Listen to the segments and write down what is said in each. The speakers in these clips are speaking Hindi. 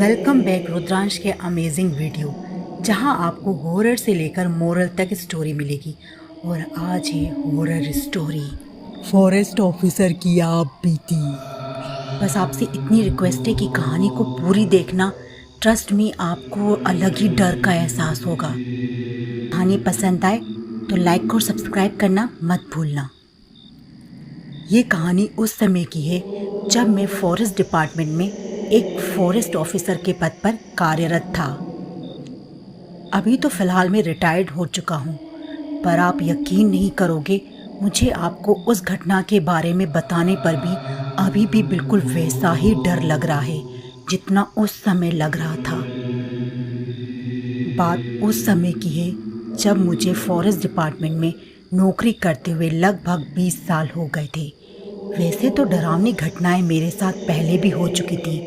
वेलकम बैक रुद्रांश के अमेजिंग वीडियो, जहां आपको हॉरर से लेकर मोरल तक स्टोरी मिलेगी। और आज है हॉरर स्टोरी फॉरेस्ट ऑफिसर की आप बीती। बस आपसे इतनी रिक्वेस्ट है कि कहानी को पूरी देखना। ट्रस्ट मी, आपको अलग ही डर का एहसास होगा। कहानी पसंद आए तो लाइक और सब्सक्राइब करना मत भूलना। ये कहानी उस समय की है जब मैं फॉरेस्ट डिपार्टमेंट में एक फॉरेस्ट ऑफिसर के पद पर कार्यरत था। अभी तो फ़िलहाल मैं रिटायर्ड हो चुका हूँ, पर आप यकीन नहीं करोगे, मुझे आपको उस घटना के बारे में बताने पर भी अभी भी बिल्कुल वैसा ही डर लग रहा है जितना उस समय लग रहा था। बात उस समय की है जब मुझे फॉरेस्ट डिपार्टमेंट में नौकरी करते हुए लगभग 20 साल हो गए थे। वैसे तो डरावनी घटनाएं मेरे साथ पहले भी हो चुकी थी,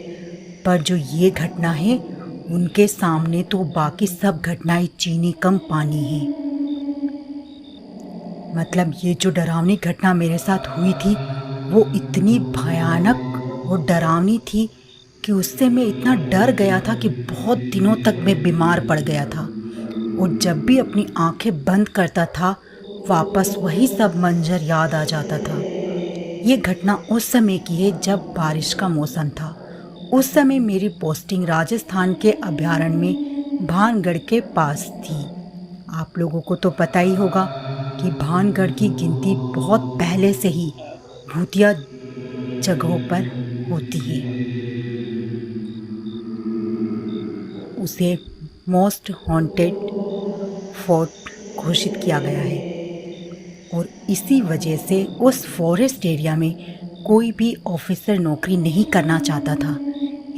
पर जो ये घटना है उनके सामने तो बाकी सब घटनाएं चीनी कम पानी है। मतलब ये जो डरावनी घटना मेरे साथ हुई थी वो इतनी भयानक और डरावनी थी कि उससे मैं इतना डर गया था कि बहुत दिनों तक मैं बीमार पड़ गया था। और जब भी अपनी आंखें बंद करता था वापस वही सब मंजर याद आ जाता था। ये घटना उस समय की है जब बारिश का मौसम था। उस समय मेरी पोस्टिंग राजस्थान के अभयारण्य में भानगढ़ के पास थी। आप लोगों को तो पता ही होगा कि भानगढ़ की गिनती बहुत पहले से ही भूतिया जगहों पर होती है। उसे मोस्ट हॉन्टेड फोर्ट घोषित किया गया है और इसी वजह से उस फॉरेस्ट एरिया में कोई भी ऑफिसर नौकरी नहीं करना चाहता था।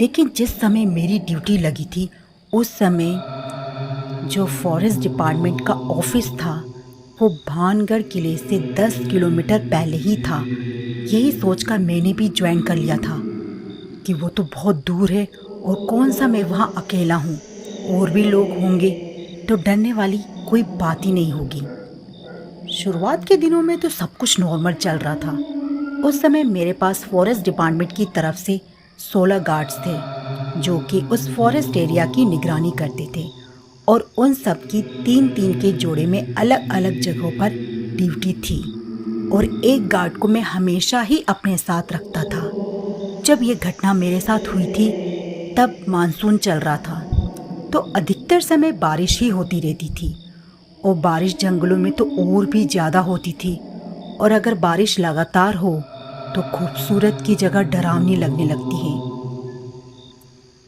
लेकिन जिस समय मेरी ड्यूटी लगी थी उस समय जो फॉरेस्ट डिपार्टमेंट का ऑफिस था वो भानगढ़ किले से 10 किलोमीटर पहले ही था। यही सोचकर मैंने भी ज्वाइन कर लिया था कि वो तो बहुत दूर है और कौन सा मैं वहाँ अकेला हूँ, और भी लोग होंगे तो डरने वाली कोई बात ही नहीं होगी। शुरुआत के दिनों में तो सब कुछ नॉर्मल चल रहा था। उस समय मेरे पास फॉरेस्ट डिपार्टमेंट की तरफ से 16 गार्ड्स थे जो कि उस फॉरेस्ट एरिया की निगरानी करते थे, और उन सब की 3-3 के जोड़े में अलग अलग जगहों पर ड्यूटी थी। और एक गार्ड को मैं हमेशा ही अपने साथ रखता था। जब ये घटना मेरे साथ हुई थी तब मानसून चल रहा था, तो अधिकतर समय बारिश ही होती रहती थी, और बारिश जंगलों में तो और भी ज़्यादा होती थी। और अगर बारिश लगातार हो तो खूबसूरत की जगह डरावनी लगने लगती है।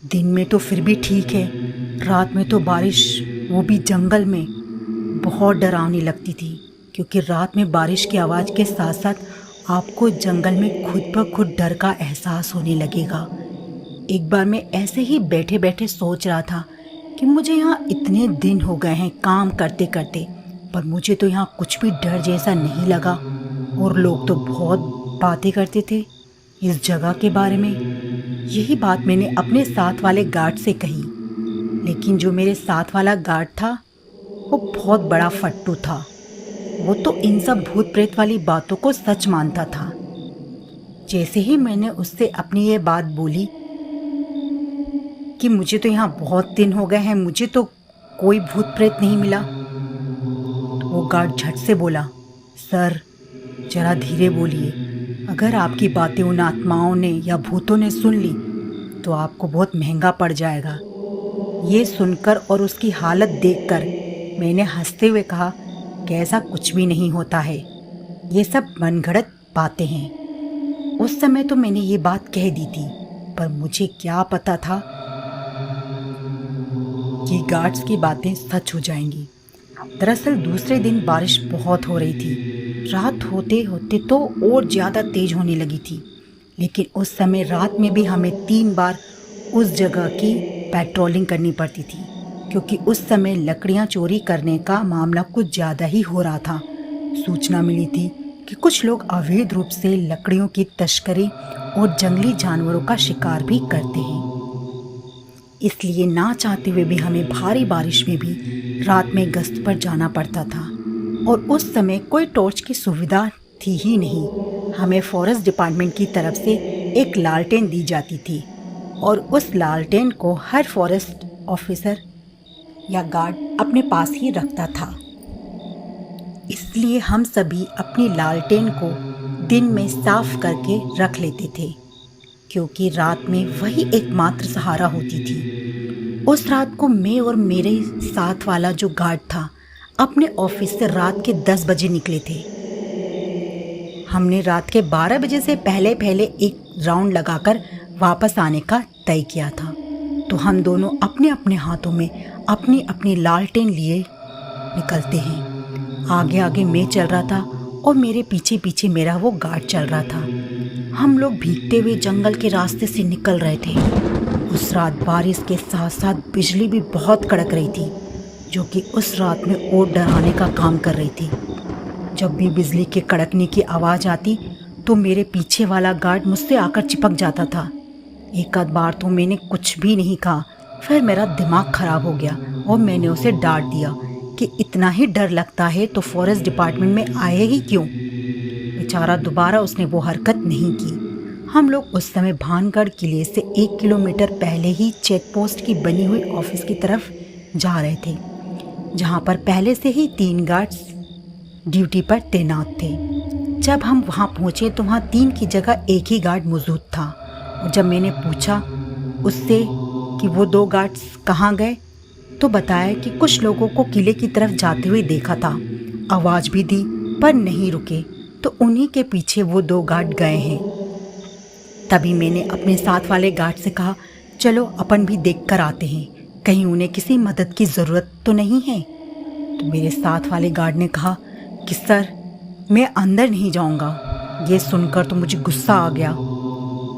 दिन में तो फिर भी ठीक है, रात में तो बारिश, वो भी जंगल में, बहुत डरावनी लगती थी, क्योंकि रात में बारिश की आवाज़ के साथ साथ आपको जंगल में खुद ब खुद डर का एहसास होने लगेगा। एक बार मैं ऐसे ही बैठे बैठे सोच रहा था कि मुझे यहाँ इतने दिन हो गए हैं काम करते करते, पर मुझे तो यहाँ कुछ भी डर जैसा नहीं लगा। और लोग तो बहुत बातें करते थे इस जगह के बारे में। यही बात मैंने अपने साथ वाले गार्ड से कही, लेकिन जो मेरे साथ वाला गार्ड था वो बहुत बड़ा फट्टू था। वो तो इन सब भूत प्रेत वाली बातों को सच मानता था। जैसे ही मैंने उससे अपनी ये बात बोली कि मुझे तो यहाँ बहुत दिन हो गए हैं, मुझे तो कोई भूत प्रेत नहीं मिला, तो वो गार्ड झट से बोला, सर जरा धीरे बोलिए, अगर आपकी बातें उन आत्माओं ने या भूतों ने सुन ली तो आपको बहुत महंगा पड़ जाएगा। ये सुनकर और उसकी हालत देखकर मैंने हंसते हुए कहा कि ऐसा कुछ भी नहीं होता है, ये सब मनगढ़ंत बातें हैं। उस समय तो मैंने ये बात कह दी थी, पर मुझे क्या पता था कि गार्ड्स की बातें सच हो जाएंगी। दरअसल दूसरे दिन बारिश बहुत हो रही थी। रात होते होते तो और ज़्यादा तेज होने लगी थी, लेकिन उस समय रात में भी हमें 3 बार उस जगह की पेट्रोलिंग करनी पड़ती थी, क्योंकि उस समय लकड़ियां चोरी करने का मामला कुछ ज़्यादा ही हो रहा था। सूचना मिली थी कि कुछ लोग अवैध रूप से लकड़ियों की तस्करी और जंगली जानवरों का शिकार भी करते हैं। इसलिए ना चाहते हुए भी हमें भारी बारिश में भी रात में गश्त पर जाना पड़ता था, और उस समय कोई टॉर्च की सुविधा थी ही नहीं। हमें फॉरेस्ट डिपार्टमेंट की तरफ से एक लालटेन दी जाती थी और उस लालटेन को हर फॉरेस्ट ऑफिसर या गार्ड अपने पास ही रखता था। इसलिए हम सभी अपनी लालटेन को दिन में साफ करके रख लेते थे, क्योंकि रात में वही एकमात्र सहारा होती थी। उस रात को मैं और मेरे साथ वाला जो गार्ड था अपने ऑफिस से रात के 10 बजे निकले थे। हमने रात के 12 बजे से पहले एक राउंड लगाकर वापस आने का तय किया था। तो हम दोनों अपने अपने हाथों में अपनी अपनी लालटेन लिए निकलते हैं। आगे आगे मैं चल रहा था और मेरे पीछे पीछे मेरा वो गार्ड चल रहा था। हम लोग भीगते हुए जंगल के रास्ते से निकल रहे थे। उस रात बारिश के साथ साथ बिजली भी बहुत कड़क रही थी, जो कि उस रात में और डराने का काम कर रही थी। जब भी बिजली के कड़कने की आवाज़ आती तो मेरे पीछे वाला गार्ड मुझसे आकर चिपक जाता था। एक आध बार तो मैंने कुछ भी नहीं कहा, फिर मेरा दिमाग खराब हो गया और मैंने उसे डांट दिया कि इतना ही डर लगता है तो फॉरेस्ट डिपार्टमेंट में आए ही क्यों। बेचारा दोबारा उसने वो हरकत नहीं की। हम लोग उस समय भानगढ़ किले से 1 किलोमीटर पहले ही चेक पोस्ट की बनी हुई ऑफिस की तरफ जा रहे थे, जहाँ पर पहले से ही 3 गार्ड्स ड्यूटी पर तैनात थे। जब हम वहाँ पहुँचे तो वहाँ 3 की जगह 1 ही गार्ड मौजूद था। और जब मैंने पूछा उससे कि वो 2 गार्ड्स कहाँ गए, तो बताया कि कुछ लोगों को किले की तरफ जाते हुए देखा था, आवाज़ भी दी पर नहीं रुके, तो उन्हीं के पीछे वो 2 गार्ड गए हैं। तभी मैंने अपने साथ वाले गार्ड से कहा, चलो अपन भी देख कर आते हैं, कहीं उन्हें किसी मदद की ज़रूरत तो नहीं है। तो मेरे साथ वाले गार्ड ने कहा कि सर, मैं अंदर नहीं जाऊंगा। ये सुनकर तो मुझे गुस्सा आ गया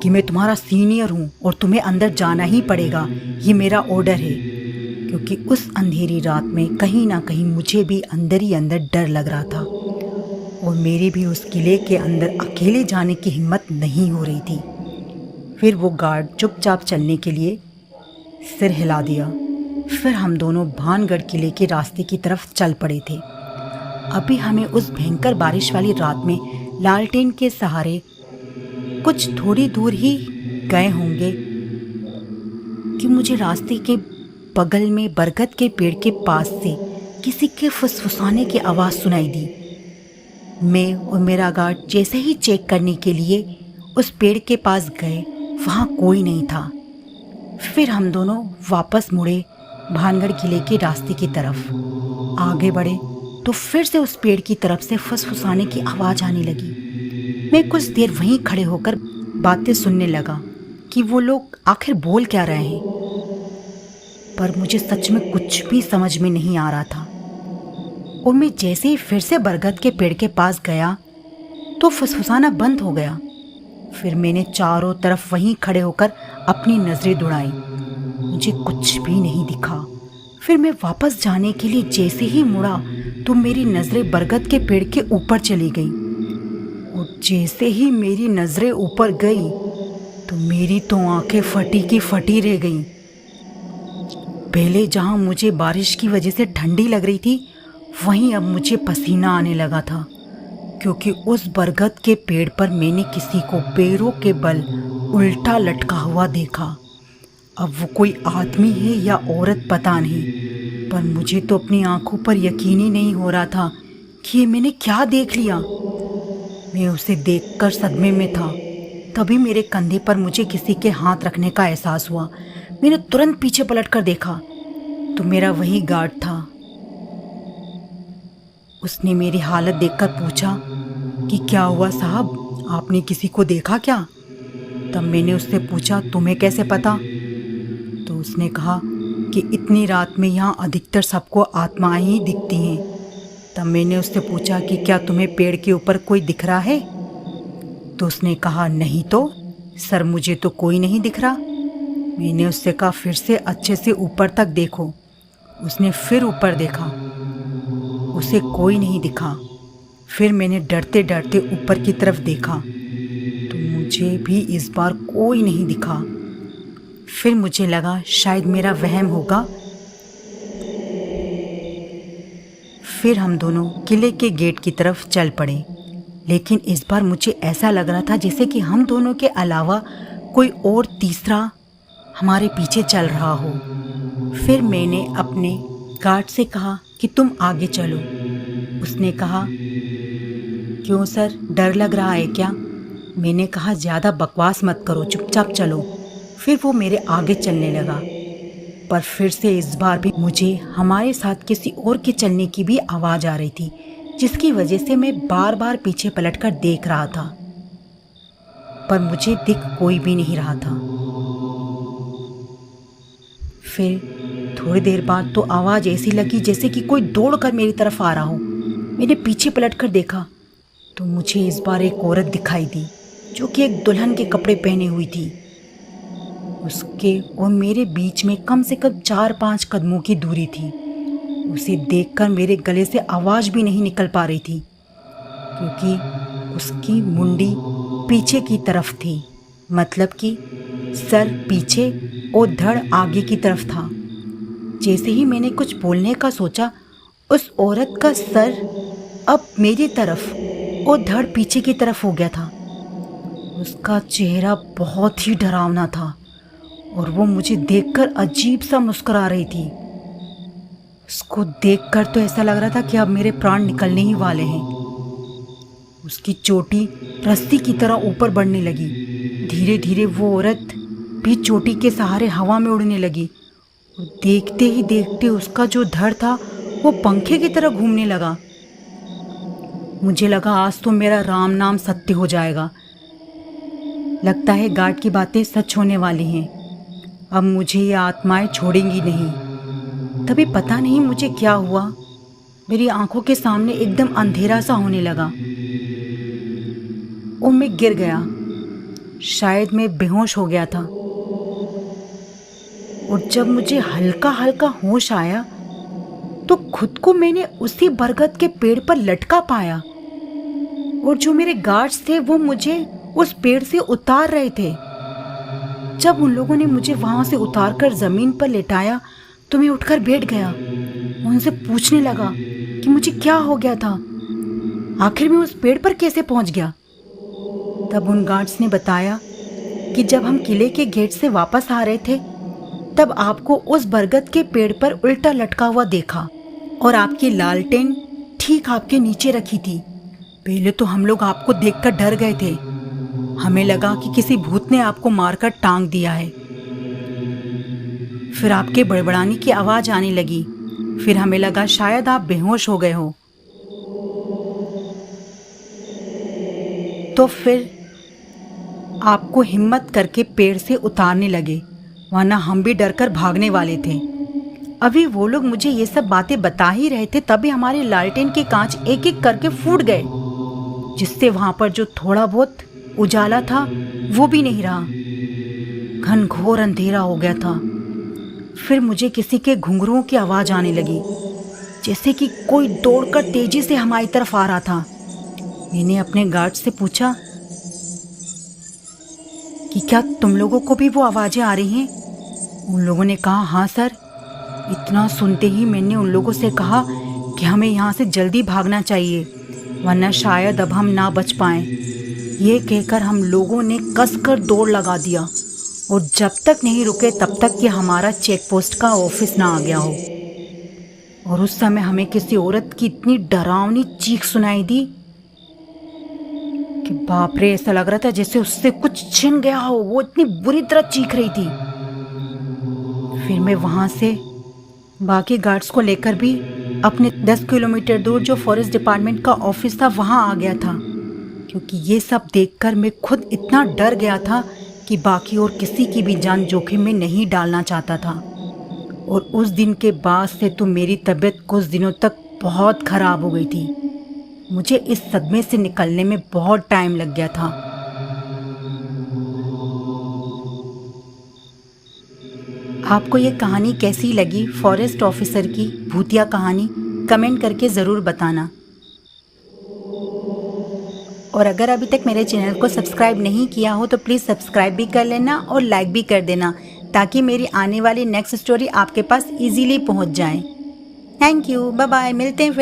कि मैं तुम्हारा सीनियर हूँ और तुम्हें अंदर जाना ही पड़ेगा, ये मेरा ऑर्डर है। क्योंकि उस अंधेरी रात में कहीं ना कहीं मुझे भी अंदर ही अंदर डर लग रहा था और मेरी भी उस किले के अंदर अकेले जाने की हिम्मत नहीं हो रही थी। फिर वो गार्ड चुपचाप चलने के लिए सिर हिला दिया। फिर हम दोनों भानगढ़ किले के रास्ते की तरफ चल पड़े थे। अभी हमें उस भयंकर बारिश वाली रात में लालटेन के सहारे कुछ थोड़ी दूर ही गए होंगे कि मुझे रास्ते के बगल में बरगद के पेड़ के पास से किसी के फुसफुसाने की आवाज़ सुनाई दी। मैं और मेरा गार्ड जैसे ही चेक करने के लिए उस पेड़ के पास गए, वहाँ कोई नहीं था। फिर हम दोनों वापस मुड़े भानगढ़ किले के रास्ते की तरफ। आगे बढ़े तो फिर से उस पेड़ की तरफ से फुसफुसाने की आवाज़ आने लगी। मैं कुछ देर वहीं खड़े होकर बातें सुनने लगा कि वो लोग आखिर बोल क्या रहे हैं, पर मुझे सच में कुछ भी समझ में नहीं आ रहा था। और मैं जैसे ही फिर से बरगद के पेड़ के पास गया तो फुसफुसाना बंद हो गया। फिर मैंने चारों तरफ वहीं खड़े होकर अपनी नज़रें दौड़ाई, मुझे कुछ भी नहीं दिखा। फिर मैं वापस जाने के लिए जैसे ही मुड़ा तो मेरी नज़रें बरगद के पेड़ के ऊपर चली गई। और जैसे ही मेरी नज़रें ऊपर गई तो मेरी तो आंखें फटी की फटी रह गईं। पहले जहाँ मुझे बारिश की वजह से ठंडी लग रही थी, वहीं अब मुझे पसीना आने लगा था, क्योंकि उस बरगद के पेड़ पर मैंने किसी को पैरों के बल उल्टा लटका हुआ देखा। अब वो कोई आदमी है या औरत पता नहीं, पर मुझे तो अपनी आंखों पर यकीन ही नहीं हो रहा था कि ये मैंने क्या देख लिया। मैं उसे देखकर सदमे में था। तभी मेरे कंधे पर मुझे किसी के हाथ रखने का एहसास हुआ। मैंने तुरंत पीछे पलटकर देखा तो मेरा वही गार्ड था। उसने मेरी हालत देखकर पूछा कि क्या हुआ साहब, आपने किसी को देखा क्या? तब मैंने उससे पूछा, तुम्हें कैसे पता? तो उसने कहा कि इतनी रात में यहाँ अधिकतर सबको आत्माएं ही दिखती हैं। तब मैंने उससे पूछा कि क्या तुम्हें पेड़ के ऊपर कोई दिख रहा है? तो उसने कहा, नहीं तो सर, मुझे तो कोई नहीं दिख रहा। मैंने उससे कहा, फिर से अच्छे से ऊपर तक देखो। उसने फिर ऊपर देखा, उसे कोई नहीं दिखा। फिर मैंने डरते डरते ऊपर की तरफ देखा तो मुझे भी इस बार कोई नहीं दिखा। फिर मुझे लगा शायद मेरा वहम होगा। फिर हम दोनों किले के गेट की तरफ चल पड़े, लेकिन इस बार मुझे ऐसा लग रहा था जैसे कि हम दोनों के अलावा कोई और तीसरा हमारे पीछे चल रहा हो। फिर मैंने अपने गार्ड से कहा कि तुम आगे चलो। उसने कहा, क्यों सर, डर लग रहा है क्या? मैंने कहा, ज़्यादा बकवास मत करो, चुपचाप चलो। फिर वो मेरे आगे चलने लगा, पर फिर से इस बार भी मुझे हमारे साथ किसी और के चलने की भी आवाज़ आ रही थी, जिसकी वजह से मैं बार बार पीछे पलटकर देख रहा था, पर मुझे दिख कोई भी नहीं रहा था। फिर थोड़ी देर बाद तो आवाज़ ऐसी लगी जैसे कि कोई दौड़कर मेरी तरफ आ रहा हो। मैंने पीछे पलटकर देखा तो मुझे इस बार एक औरत दिखाई दी, जो कि एक दुल्हन के कपड़े पहने हुई थी। उसके और मेरे बीच में कम से कम 4-5 कदमों की दूरी थी। उसे देखकर मेरे गले से आवाज़ भी नहीं निकल पा रही थी, क्योंकि उसकी मुंडी पीछे की तरफ थी, मतलब कि सर पीछे और धड़ आगे की तरफ था। जैसे ही मैंने कुछ बोलने का सोचा, उस औरत का सर अब मेरी तरफ और धड़ पीछे की तरफ हो गया था। उसका चेहरा बहुत ही डरावना था और वो मुझे देखकर अजीब सा मुस्कुरा रही थी। उसको देखकर तो ऐसा लग रहा था कि अब मेरे प्राण निकलने ही वाले हैं। उसकी चोटी रस्सी की तरह ऊपर बढ़ने लगी। धीरे धीरे वो औरत भी चोटी के सहारे हवा में उड़ने लगी और देखते ही देखते उसका जो धड़ था वो पंखे की तरह घूमने लगा। मुझे लगा आज तो मेरा राम नाम सत्य हो जाएगा। लगता है गार्ड की बातें सच होने वाली हैं। अब मुझे ये आत्माएं छोड़ेंगी नहीं। तभी पता नहीं मुझे क्या हुआ, मेरी आंखों के सामने एकदम अंधेरा सा होने लगा और मैं गिर गया। शायद मैं बेहोश हो गया था। और जब मुझे हल्का हल्का होश आया तो खुद को मैंने उसी बरगद के पेड़ पर लटका पाया और जो मेरे गार्ड्स थे वो मुझे उस पेड़ से उतार रहे थे। जब उन लोगों ने मुझे वहां से उतारकर जमीन पर लेटाया तो मैं उठकर बैठ गया। उनसे पूछने लगा कि मुझे क्या हो गया था, आखिर मैं उस पेड़ पर कैसे पहुंच गया। तब उन गार्ड्स ने बताया कि जब हम किले के गेट से वापस आ रहे थे तब आपको उस बरगद के पेड़ पर उल्टा लटका हुआ देखा और आपकी लालटेन ठीक आपके नीचे रखी थी। पहले तो हम लोग आपको देखकर डर गए थे। हमें लगा कि किसी भूत ने आपको मारकर टांग दिया है। फिर आपके बड़बड़ाने की आवाज आने लगी। फिर हमें लगा शायद आप बेहोश हो गए हो। तो फिर आपको हिम्मत करके पेड़ से उतारने लगे, वरना हम भी डरकर भागने वाले थे। अभी वो लोग मुझे ये सब बातें बता ही रहे थे तभी हमारे लालटेन के कांच एक एक करके फूट गए, जिससे वहां पर जो थोड़ा बहुत उजाला था वो भी नहीं रहा। घनघोर अंधेरा हो गया था। फिर मुझे किसी के घुंघरुओं की आवाज आने लगी, जैसे कि कोई दौड़कर तेजी से हमारी तरफ आ रहा था। मैंने अपने गार्ड से पूछा कि क्या तुम लोगों को भी वो आवाजें आ रही हैं? उन लोगों ने कहा, हाँ सर। इतना सुनते ही मैंने उन लोगों से कहा कि हमें यहाँ से जल्दी भागना चाहिए, वरना शायद अब हम ना बच पाएं। ये कहकर हम लोगों ने कसकर दौड़ लगा दिया और जब तक नहीं रुके तब तक कि हमारा चेक पोस्ट का ऑफिस ना आ गया हो। और उस समय हमें किसी औरत की इतनी डरावनी चीख सुनाई दी कि बाप रे, ऐसा लग रहा था जैसे उससे कुछ छिन गया हो। वो इतनी बुरी तरह चीख रही थी। फिर मैं वहां से बाकी गार्ड्स को लेकर भी अपने 10 किलोमीटर दूर जो फॉरेस्ट डिपार्टमेंट का ऑफिस था वहां आ गया था, क्योंकि ये सब देखकर मैं खुद इतना डर गया था कि बाकी और किसी की भी जान जोखिम में नहीं डालना चाहता था। और उस दिन के बाद से तो मेरी तबीयत कुछ दिनों तक बहुत ख़राब हो गई थी। मुझे इस सदमे से निकलने में बहुत टाइम लग गया था। आपको ये कहानी कैसी लगी, फॉरेस्ट ऑफिसर की भूतिया कहानी? कमेंट करके ज़रूर बताना। और अगर अभी तक मेरे चैनल को सब्सक्राइब नहीं किया हो तो प्लीज़ सब्सक्राइब भी कर लेना और लाइक भी कर देना, ताकि मेरी आने वाली नेक्स्ट स्टोरी आपके पास इजीली पहुंच जाए। थैंक यू, बाय बाय, मिलते हैं फिर।